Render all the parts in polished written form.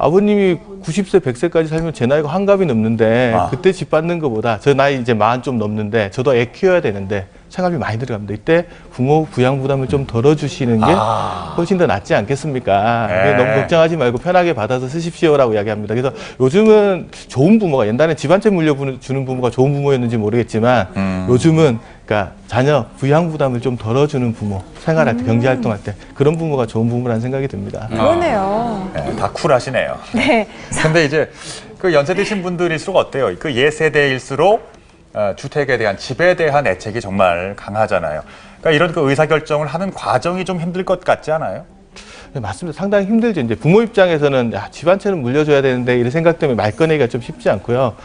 아버님이 90세, 100세까지 살면 제 나이가 환갑이 넘는데 그때 집 받는 것보다 저 나이 이제 40 좀 넘는데 저도 애 키워야 되는데 생활비 많이 들어갑니다. 이때 부모 부양 부담을 좀 덜어주시는 게 훨씬 더 낫지 않겠습니까? 너무 걱정하지 말고 편하게 받아서 쓰십시오라고 이야기합니다. 그래서 요즘은 좋은 부모가 옛날에 집 한 채 물려주는 부모가 좋은 부모였는지 모르겠지만 요즘은 그러니까 자녀 부양 부담을 좀 덜어주는 부모, 생활할 때, 경제활동할 때 그런 부모가 좋은 부모라는 생각이 듭니다. 그러네요. 네, 다 쿨하시네요. 네. 근데 이제 그 연세 드신 분들일수록 어때요? 그 예세대일수록 주택에 대한 집에 대한 애착이 정말 강하잖아요. 그러니까 이런 그 의사결정을 하는 과정이 좀 힘들 것 같지 않아요? 네, 맞습니다. 상당히 힘들죠. 이제 부모 입장에서는 집 한 채는 물려줘야 되는데 이런 생각 때문에 말 꺼내기가 좀 쉽지 않고요.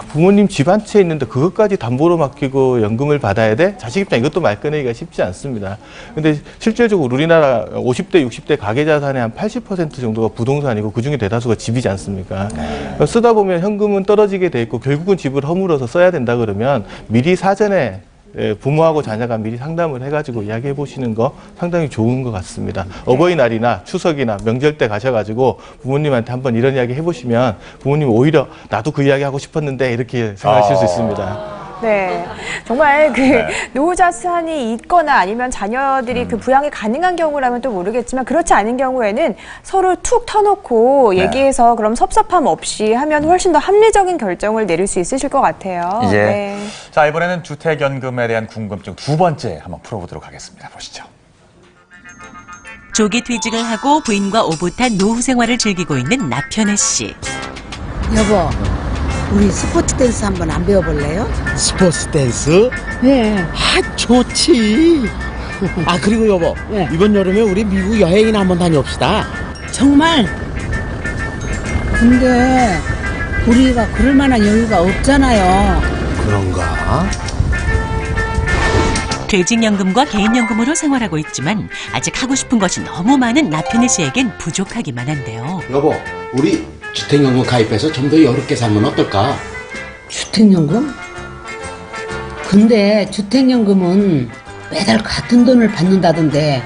부모님 집 한 채 있는데 그것까지 담보로 맡기고 연금을 받아야 돼? 자식 입장 이것도 말 꺼내기가 쉽지 않습니다. 근데 실질적으로 우리나라 50대, 60대 가계 자산의 한 80% 정도가 부동산이고 그중에 대다수가 집이지 않습니까? 쓰다 보면 현금은 떨어지게 돼 있고 결국은 집을 허물어서 써야 된다 그러면 미리 사전에 부모하고 자녀가 미리 상담을 해가지고 이야기해 보시는 거 상당히 좋은 것 같습니다. 어버이날이나 추석이나 명절 때 가셔가지고 부모님한테 한번 이런 이야기 해보시면 부모님 오히려 나도 그 이야기 하고 싶었는데 이렇게 생각하실 수 있습니다. 네. 정말 노후 자산이 있거나 아니면 자녀들이 그 부양이 가능한 경우라면 또 모르겠지만 그렇지 않은 경우에는 서로 툭 터놓고 얘기해서 그럼 섭섭함 없이 하면 훨씬 더 합리적인 결정을 내릴 수 있으실 것 같아요. 예. 네. 자, 이번에는 주택연금에 대한 궁금증 두 번째 한번 풀어보도록 하겠습니다. 보시죠. 조기 퇴직을 하고 부인과 오붓한 노후 생활을 즐기고 있는 나편혜 씨. 여보, 우리 스포츠 댄스 한번 안 배워볼래요? 스포츠 댄스? 네. 아, 좋지. 아, 그리고 여보, 네. 이번 여름에 우리 미국 여행이나 한번 다녀옵시다. 정말? 근데 우리가 그럴 만한 여유가 없잖아요. 그런가? 퇴직연금과 개인연금으로 생활하고 있지만 아직 하고 싶은 것이 너무 많은 나편혜 씨에겐 부족하기만 한데요. 여보, 우리 주택연금 가입해서 좀 더 여롭게 살면 어떨까? 주택연금? 근데 주택연금은 매달 같은 돈을 받는다던데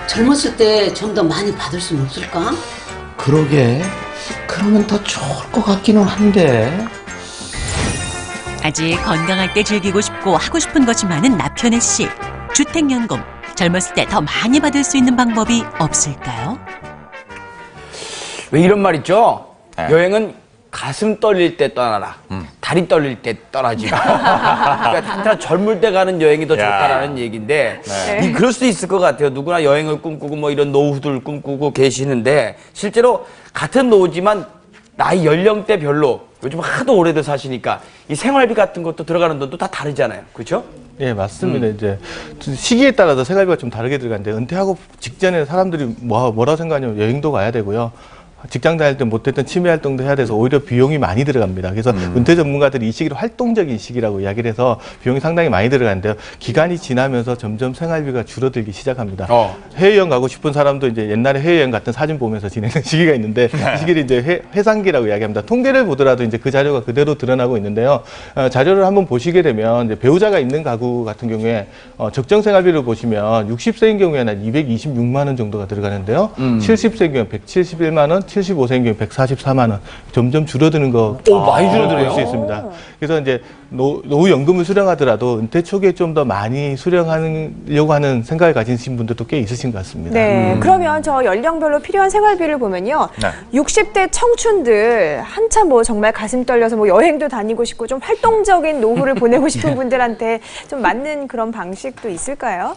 젊었을 때 좀 더 많이 받을 수는 없을까? 그러게. 그러면 더 좋을 것 같기는 한데. 아직 건강할 때 즐기고 싶고 하고 싶은 것이 많은 나편혜 씨. 주택연금, 젊었을 때 더 많이 받을 수 있는 방법이 없을까요? 왜 이런 말 있죠? 네. 여행은 가슴 떨릴 때 떠나라. 다리 떨릴 때 떠나지. 그러니까 한참 젊을 때 가는 여행이 더 좋다라는 얘기인데 네. 그럴 수도 있을 것 같아요. 누구나 여행을 꿈꾸고 뭐 이런 노후들 꿈꾸고 계시는데 실제로 같은 노후지만 나이 연령대별로 요즘 하도 오래들 사시니까 이 생활비 같은 것도 들어가는 돈도 다 다르잖아요. 그렇죠? 예, 맞습니다. 이제 시기에 따라서 생활비가 좀 다르게 들어가는데 은퇴하고 직전에 사람들이 뭐라고 생각하냐면 여행도 가야 되고요. 직장 다닐 때 못했던 취미 활동도 해야 돼서 오히려 비용이 많이 들어갑니다. 그래서 은퇴 전문가들이 이 시기를 활동적인 시기라고 이야기를 해서 비용이 상당히 많이 들어가는데요. 기간이 지나면서 점점 생활비가 줄어들기 시작합니다. 해외여행 가고 싶은 사람도 이제 옛날에 해외여행 같은 사진 보면서 지내는 시기가 있는데 이 시기를 이제 회상기라고 이야기합니다. 통계를 보더라도 이제 그 자료가 그대로 드러나고 있는데요. 자료를 한번 보시게 되면 이제 배우자가 있는 가구 같은 경우에 적정 생활비를 보시면 60세인 경우에는 한 226만 원 정도가 들어가는데요. 70세인 경우에 171만 원, 75세인 경우 144만 원 점점 줄어드는 거 많이 줄어드네요. 볼 수 있습니다. 그래서 이제 노후연금을 수령하더라도 은퇴 초기에 좀 더 많이 수령하려고 하는 생각을 가지신 분들도 꽤 있으신 것 같습니다. 네. 그러면 저 연령별로 필요한 생활비를 보면요. 네. 60대 청춘들 한참 뭐 정말 가슴 떨려서 뭐 여행도 다니고 싶고 좀 활동적인 노후를 보내고 싶은 분들한테 좀 맞는 그런 방식도 있을까요?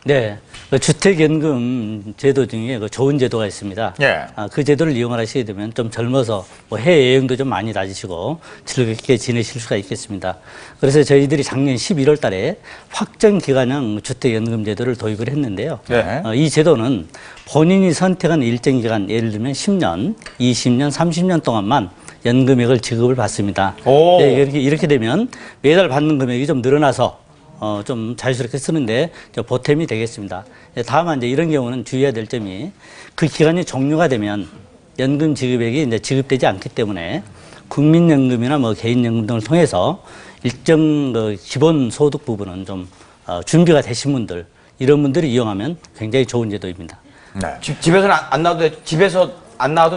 네, 그 주택연금 제도 중에 그 좋은 제도가 있습니다. 예. 그 제도를 이용하시게 되면 좀 젊어서 뭐 해외여행도 좀 많이 다니시고 즐겁게 지내실 수가 있겠습니다. 그래서 저희들이 작년 11월 달에 확정 기간형 주택연금 제도를 도입을 했는데요. 네. 이 제도는 본인이 선택한 일정 기간, 예를 들면 10년, 20년, 30년 동안만 연금액을 지급을 받습니다. 네, 이렇게 되면 매달 받는 금액이 좀 늘어나서 좀 자유스럽게 쓰는데 보탬이 되겠습니다. 다만 이제 이런 경우는 주의해야 될 점이 그 기간이 종료가 되면 연금 지급액이 이제 지급되지 않기 때문에 국민연금이나 뭐 개인연금 등을 통해서 일정 그 기본 소득 부분은 좀 준비가 되신 분들 이런 분들이 이용하면 굉장히 좋은 제도입니다. 네. 집에서는 안 나와도 집에서 안 나와도